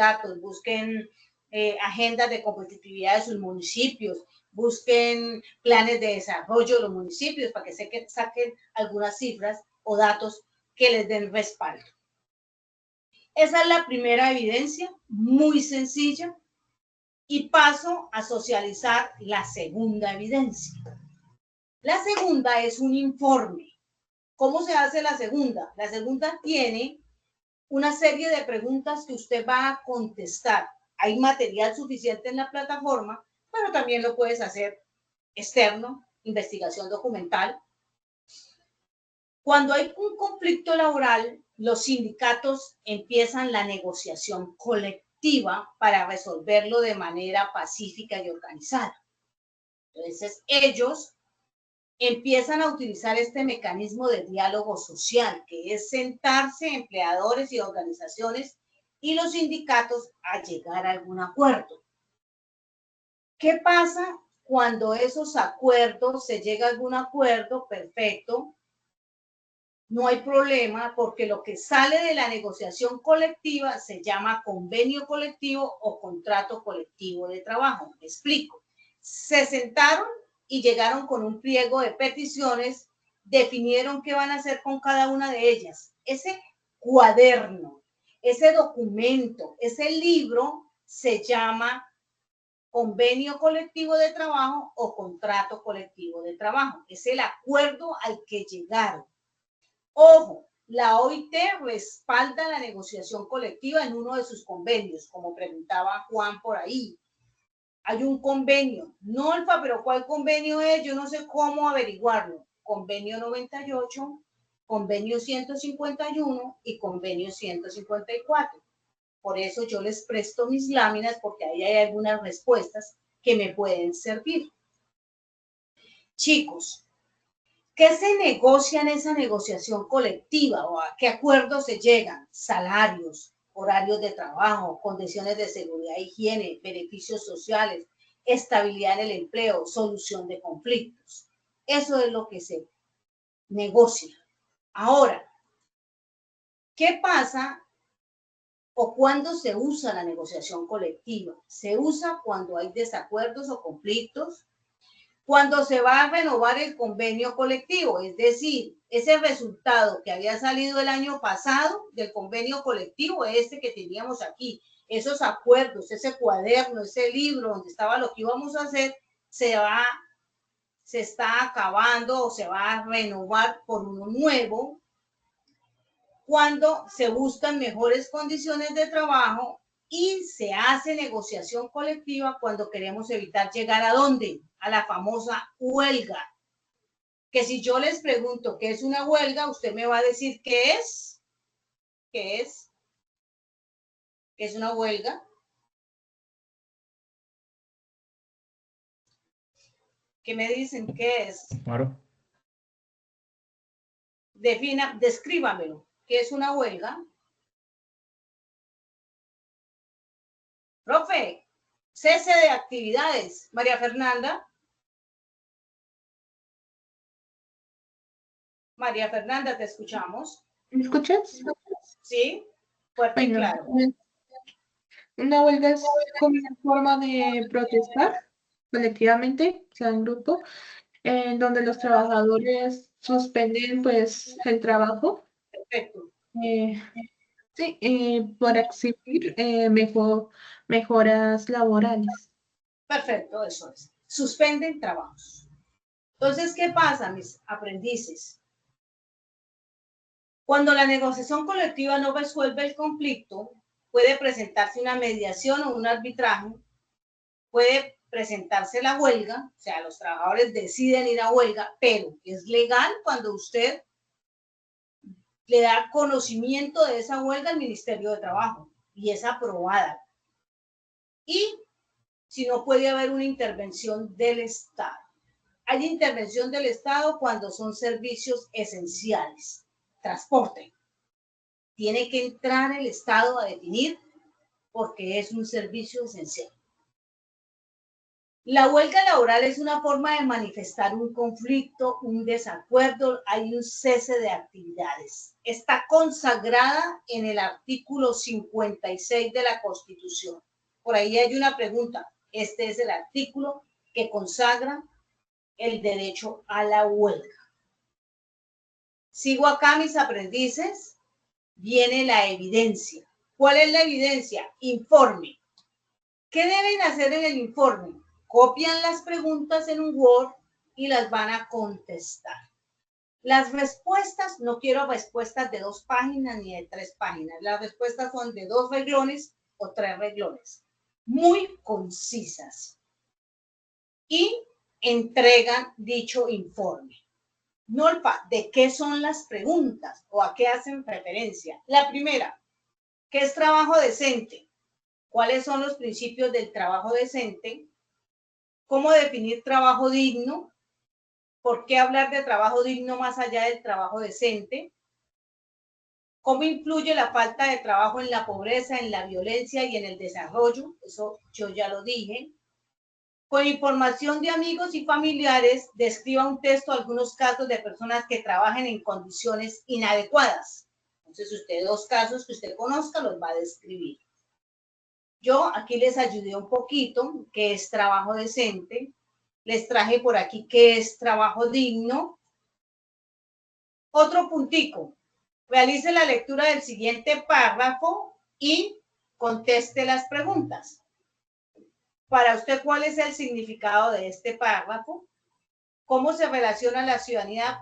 agendas de competitividad de sus municipios, busquen planes de desarrollo de los municipios para que saquen algunas cifras o datos que les den respaldo. Esa es la primera evidencia, muy sencilla, y paso a socializar la segunda evidencia. La segunda es un informe. ¿Cómo se hace la segunda? La segunda tiene una serie de preguntas que usted va a contestar. Hay material suficiente en la plataforma, pero también lo puedes hacer externo, investigación documental. Cuando hay un conflicto laboral, los sindicatos empiezan la negociación colectiva para resolverlo de manera pacífica y organizada. Entonces, ellos empiezan a utilizar este mecanismo de diálogo social, que es sentarse empleadores y organizaciones y los sindicatos a llegar a algún acuerdo. ¿Qué pasa cuando esos acuerdos, se llega a algún acuerdo? Perfecto. No hay problema porque lo que sale de la negociación colectiva se llama convenio colectivo o contrato colectivo de trabajo. Me explico. Se sentaron y llegaron con un pliego de peticiones, definieron qué van a hacer con cada una de ellas. Ese cuaderno, ese documento, ese libro se llama convenio colectivo de trabajo o contrato colectivo de trabajo. Es el acuerdo al que llegaron. Ojo, la OIT respalda la negociación colectiva en uno de sus convenios, como preguntaba Juan por ahí. Hay un convenio, no Alfa, pero ¿cuál convenio es? Yo no sé cómo averiguarlo. Convenio 98, convenio 151 y convenio 154. Por eso yo les presto mis láminas porque ahí hay algunas respuestas que me pueden servir. Chicos, ¿qué se negocia en esa negociación colectiva o a qué acuerdos se llegan? Salarios, horarios de trabajo, condiciones de seguridad e higiene, beneficios sociales, estabilidad en el empleo, solución de conflictos. Eso es lo que se negocia. Ahora, ¿qué pasa o cuándo se usa la negociación colectiva? Se usa cuando hay desacuerdos o conflictos, cuando se va a renovar el convenio colectivo, es decir, ese resultado que había salido el año pasado del convenio colectivo, este que teníamos aquí, esos acuerdos, ese cuaderno, ese libro donde estaba lo que íbamos a hacer, se está acabando o se va a renovar por uno nuevo, cuando se buscan mejores condiciones de trabajo y se hace negociación colectiva cuando queremos evitar llegar ¿a dónde? A la famosa huelga. Que si yo les pregunto qué es una huelga, usted me va a decir qué es. ¿Qué es? ¿Qué es una huelga? ¿Qué me dicen qué es? Claro. Descríbamelo. ¿Qué es una huelga? Profe, cese de actividades. María Fernanda. María Fernanda, te escuchamos. ¿Me escuchas? Sí, fuerte y Bueno, claro. una huelga es como una forma de protestar colectivamente, o sea, en grupo, en donde los trabajadores suspenden pues el trabajo, Perfecto. sí, para exigir mejoras laborales. Perfecto, eso es. Suspenden trabajos. Entonces, ¿qué pasa, mis aprendices? Cuando la negociación colectiva no resuelve el conflicto, puede presentarse una mediación o un arbitraje, puede presentarse la huelga, o sea, los trabajadores deciden ir a huelga, pero es legal cuando usted le da conocimiento de esa huelga al Ministerio de Trabajo y es aprobada. Y si no, puede haber una intervención del Estado. Hay intervención del Estado cuando son servicios esenciales. Transporte. Tiene que entrar el Estado a definir porque es un servicio esencial. La huelga laboral es una forma de manifestar un conflicto, un desacuerdo, hay un cese de actividades. Está consagrada en el artículo 56 de la Constitución. Por ahí hay una pregunta. Este es el artículo que consagra el derecho a la huelga. Sigo acá, mis aprendices. Viene la evidencia. ¿Cuál es la evidencia? Informe. ¿Qué deben hacer en el informe? Copian las preguntas en un Word y las van a contestar. Las respuestas, no quiero respuestas de 2 páginas ni de 3 páginas. Las respuestas son de 2 renglones o 3 renglones. Muy concisas. Y entregan dicho informe. Nolfa, ¿de qué son las preguntas o a qué hacen referencia? La primera, ¿qué es trabajo decente? ¿Cuáles son los principios del trabajo decente? ¿Cómo definir trabajo digno? ¿Por qué hablar de trabajo digno más allá del trabajo decente? ¿Cómo influye la falta de trabajo en la pobreza, en la violencia y en el desarrollo? Eso yo ya lo dije. Con información de amigos y familiares, describa un texto algunos casos de personas que trabajan en condiciones inadecuadas. Entonces, usted 2 casos que usted conozca los va a describir. Yo aquí les ayudé un poquito, qué es trabajo decente. Les traje por aquí qué es trabajo digno. Otro puntico. Realice la lectura del siguiente párrafo y conteste las preguntas. Para usted, ¿cuál es el significado de este párrafo? ¿Cómo se relaciona la ciudadanía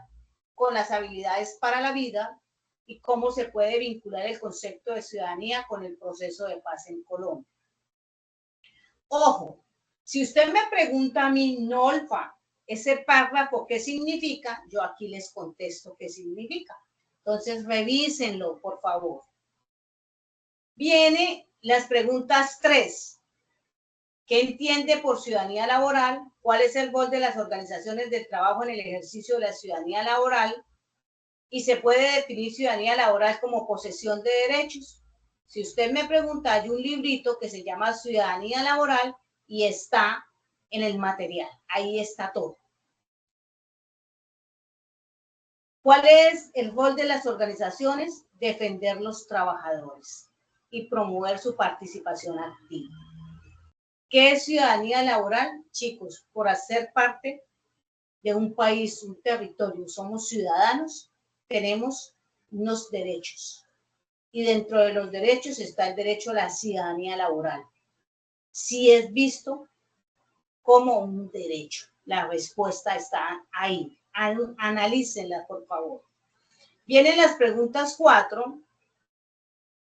con las habilidades para la vida? ¿Y cómo se puede vincular el concepto de ciudadanía con el proceso de paz en Colombia? Ojo, si usted me pregunta a mí, Nolfa, ese párrafo, ¿qué significa? Yo aquí les contesto qué significa. Entonces, revísenlo, por favor. Viene las preguntas 3. ¿Qué entiende por ciudadanía laboral? ¿Cuál es el rol de las organizaciones del trabajo en el ejercicio de la ciudadanía laboral? Y se puede definir ciudadanía laboral como posesión de derechos. Si usted me pregunta, hay un librito que se llama Ciudadanía Laboral y está en el material. Ahí está todo. ¿Cuál es el rol de las organizaciones? Defender los trabajadores y promover su participación activa. ¿Qué es ciudadanía laboral? Chicos, por hacer parte de un país, un territorio, somos ciudadanos, tenemos unos derechos. Y dentro de los derechos está el derecho a la ciudadanía laboral. Si es visto como un derecho, la respuesta está ahí. Analícenla, por favor. Vienen las preguntas 4.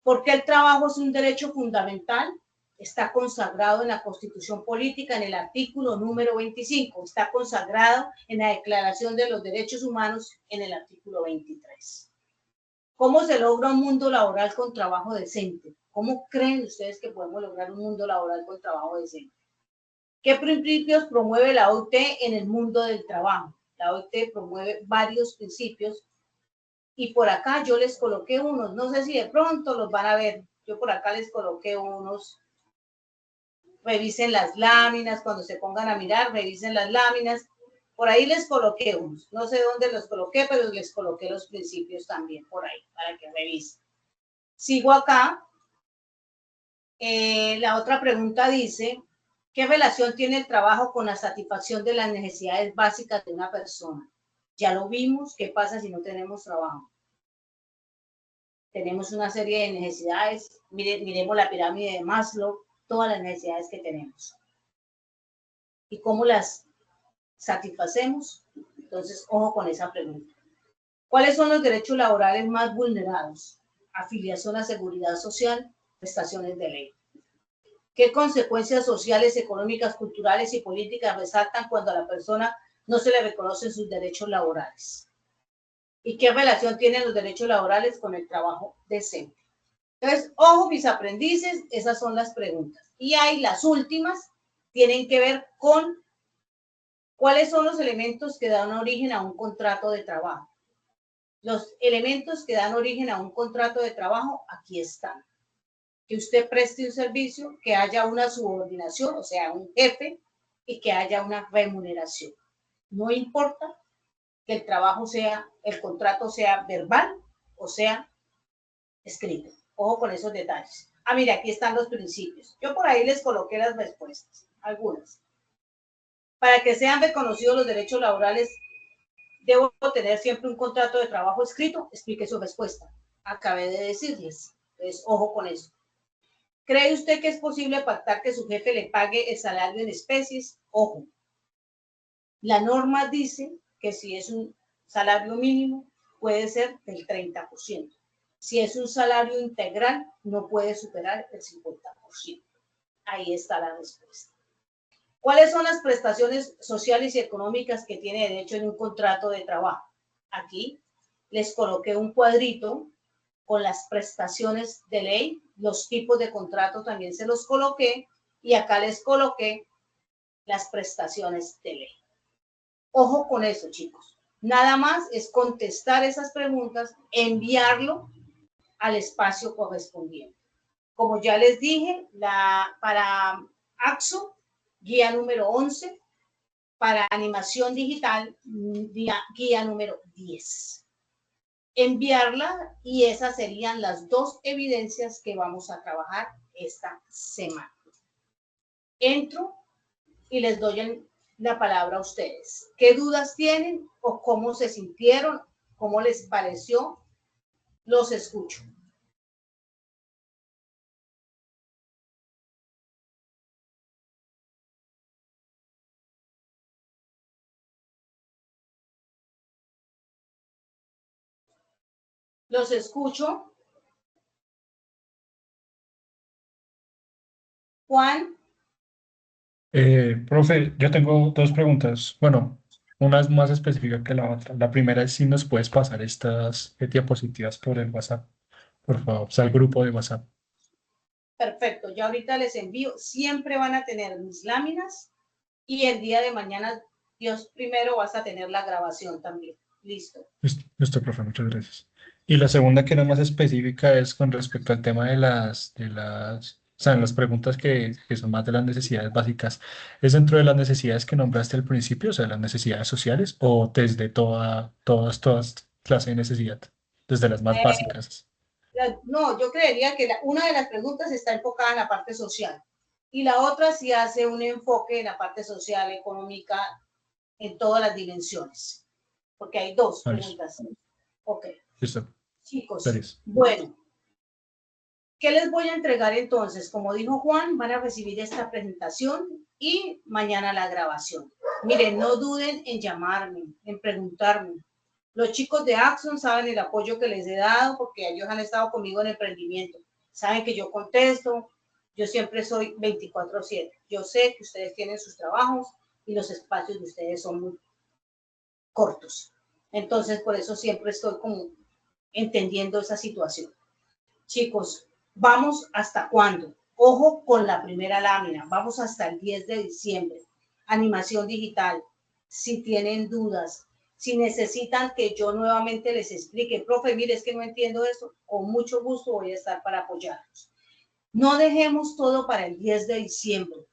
¿Por qué el trabajo es un derecho fundamental? Está consagrado en la Constitución Política en el artículo número 25. Está consagrado en la Declaración de los Derechos Humanos en el artículo 23. ¿Cómo se logra un mundo laboral con trabajo decente? ¿Cómo creen ustedes que podemos lograr un mundo laboral con trabajo decente? ¿Qué principios promueve la OIT en el mundo del trabajo? La OIT promueve varios principios y por acá yo les coloqué unos, no sé si de pronto los van a ver, yo por acá les coloqué unos. Revisen las láminas, cuando se pongan a mirar, revisen las láminas. Por ahí les coloqué unos, no sé dónde los coloqué, pero les coloqué los principios también por ahí, para que revisen. Sigo acá. La otra pregunta dice, ¿qué relación tiene el trabajo con la satisfacción de las necesidades básicas de una persona? Ya lo vimos, ¿qué pasa si no tenemos trabajo? Tenemos una serie de necesidades, miremos la pirámide de Maslow, todas las necesidades que tenemos. ¿Y cómo las satisfacemos? Entonces, ojo con esa pregunta. ¿Cuáles son los derechos laborales más vulnerados? Afiliación a seguridad social, prestaciones de ley. ¿Qué consecuencias sociales, económicas, culturales y políticas resaltan cuando a la persona no se le reconocen sus derechos laborales? ¿Y qué relación tienen los derechos laborales con el trabajo decente? Entonces, ojo, mis aprendices, esas son las preguntas. Y hay las últimas, tienen que ver con ¿cuáles son los elementos que dan origen a un contrato de trabajo? Los elementos que dan origen a un contrato de trabajo, aquí están. Que usted preste un servicio, que haya una subordinación, o sea, un jefe, y que haya una remuneración. No importa que el trabajo sea, el contrato sea verbal o sea escrito. Ojo con esos detalles. Ah, mira, aquí están los principios. Yo por ahí les coloqué las respuestas, algunas. Para que sean reconocidos los derechos laborales, debo tener siempre un contrato de trabajo escrito. Explique su respuesta. Acabé de decirles. Entonces, ojo con eso. ¿Cree usted que es posible pactar que su jefe le pague el salario en especies? Ojo. La norma dice que si es un salario mínimo, puede ser del 30%. Si es un salario integral, no puede superar el 50%. Ahí está la respuesta. ¿Cuáles son las prestaciones sociales y económicas que tiene derecho en un contrato de trabajo? Aquí les coloqué un cuadrito con las prestaciones de ley, los tipos de contrato también se los coloqué y acá les coloqué las prestaciones de ley. Ojo con eso, chicos. Nada más es contestar esas preguntas, enviarlo al espacio correspondiente. Como ya les dije, para AXO, guía número 11, para animación digital, guía número 10. Enviarla y esas serían las dos evidencias que vamos a trabajar esta semana. Entro y les doy la palabra a ustedes. ¿Qué dudas tienen o cómo se sintieron? ¿Cómo les pareció? Los escucho. Los escucho. Juan. Profe, yo tengo dos preguntas. Bueno, una es más específica que la otra. La primera es si nos puedes pasar estas diapositivas por el WhatsApp, por favor, o sea, el grupo de WhatsApp. Perfecto, ya ahorita les envío. Siempre van a tener mis láminas y el día de mañana, Dios primero, vas a tener la grabación también. Listo. Listo, profe, muchas gracias. Y la segunda, que era más específica, es con respecto al tema o sea, las preguntas que son más de las necesidades básicas. ¿Es dentro de las necesidades que nombraste al principio, o sea, las necesidades sociales, o desde todas clases de necesidad, desde las más básicas? No, yo creería que una de las preguntas está enfocada en la parte social y la otra sí hace un enfoque en la parte social, económica, en todas las dimensiones, porque hay dos preguntas. Ok. Listo. Chicos, Gracias. bueno, ¿qué les voy a entregar entonces? Como dijo Juan, van a recibir esta presentación y mañana la grabación. Miren, no duden en llamarme, en preguntarme. Los chicos de Axon saben el apoyo que les he dado porque ellos han estado conmigo en emprendimiento. Saben que yo contesto, yo siempre soy 24/7. Yo sé que ustedes tienen sus trabajos y los espacios de ustedes son muy cortos. Entonces, por eso siempre estoy como entendiendo esa situación. Chicos, ¿vamos hasta cuándo? Ojo con la primera lámina. Vamos hasta el 10 de diciembre. Animación digital. Si tienen dudas, si necesitan que yo nuevamente les explique, profe, mire, es que no entiendo eso, con mucho gusto voy a estar para apoyarlos. No dejemos todo para el 10 de diciembre.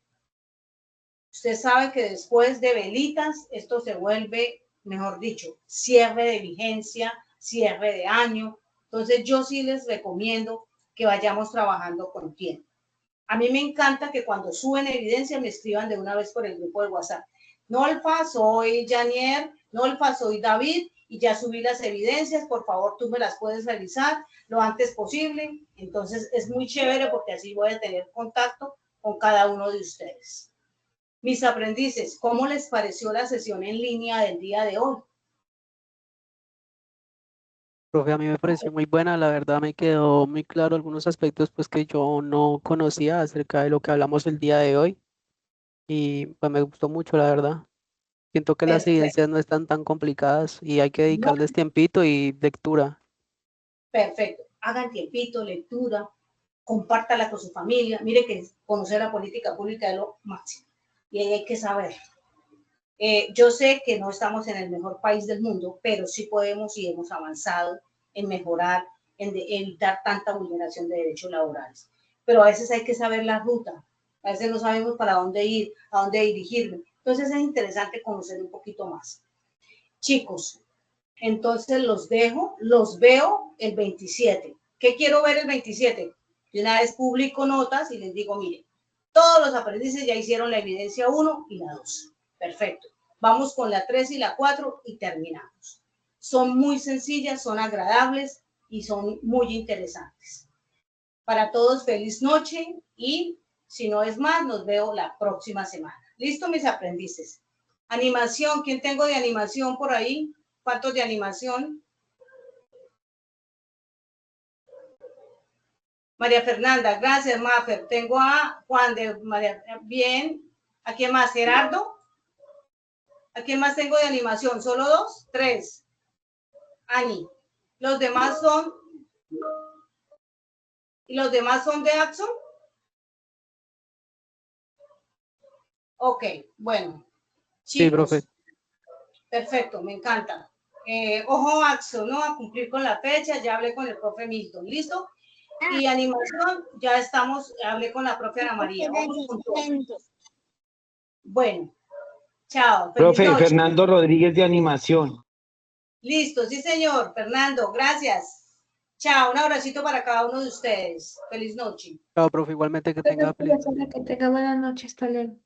Usted sabe que después de velitas, esto se vuelve, mejor dicho, cierre de vigencia, cierre de año. Entonces, yo sí les recomiendo que vayamos trabajando con tiempo. A mí me encanta que cuando suben evidencia me escriban de una vez por el grupo de WhatsApp. Nolfa, soy Janier, Nolfa, soy David y ya subí las evidencias, por favor tú me las puedes revisar lo antes posible. Entonces es muy chévere porque así voy a tener contacto con cada uno de ustedes. Mis aprendices, ¿cómo les pareció la sesión en línea del día de hoy? Profe, a mí me pareció muy buena, la verdad me quedó muy claro algunos aspectos pues que yo no conocía acerca de lo que hablamos el día de hoy y pues me gustó mucho, la verdad. Siento que las Perfecto. evidencias no están tan complicadas y hay que No, dedicarles tiempito y lectura. perfecto. Hagan tiempito, lectura, compártala con su familia. Mire que conocer la política pública es lo máximo y ahí hay que saber. Yo sé que no estamos en el mejor país del mundo, pero sí podemos y hemos avanzado en mejorar, en evitar tanta vulneración de derechos laborales. Pero a veces hay que saber la ruta, A veces no sabemos para dónde ir, a dónde dirigirme. Entonces es interesante conocer un poquito más. Chicos, entonces los dejo, los veo el 27. ¿Qué quiero ver el 27? De una vez publico notas y les digo, miren, todos los aprendices ya hicieron la evidencia 1 y la 2. Perfecto. Vamos con la 3 y la 4 y terminamos. Son muy sencillas, son agradables y son muy interesantes. Para todos, feliz noche y si no es más, nos veo la próxima semana. ¿Listo, mis aprendices? Animación, ¿quién tengo de animación por ahí? ¿Cuántos de animación? María Fernanda, gracias, Mafer. Tengo a Juan de María, bien. ¿A quién más? Gerardo. ¿A quién más tengo de animación? ¿Solo 2? 3. Ani. Los demás son. ¿Y los demás son de Axon? Ok, bueno. Sí, Chicos, profe. perfecto, me encanta. Ojo, Axon, ¿no? A cumplir con la fecha, ya hablé con el profe Milton, ¿listo? Y animación, ya estamos, hablé con la profe Ana María. Vamos con todo. Bueno, chao. Feliz Profe, noche. Fernando Rodríguez de animación. Listo, sí, señor. Fernando, gracias. Chao, un abracito para cada uno de ustedes. Feliz noche. Chao, profe, igualmente que tenga feliz noche. Que tenga buenas noches, hasta luego.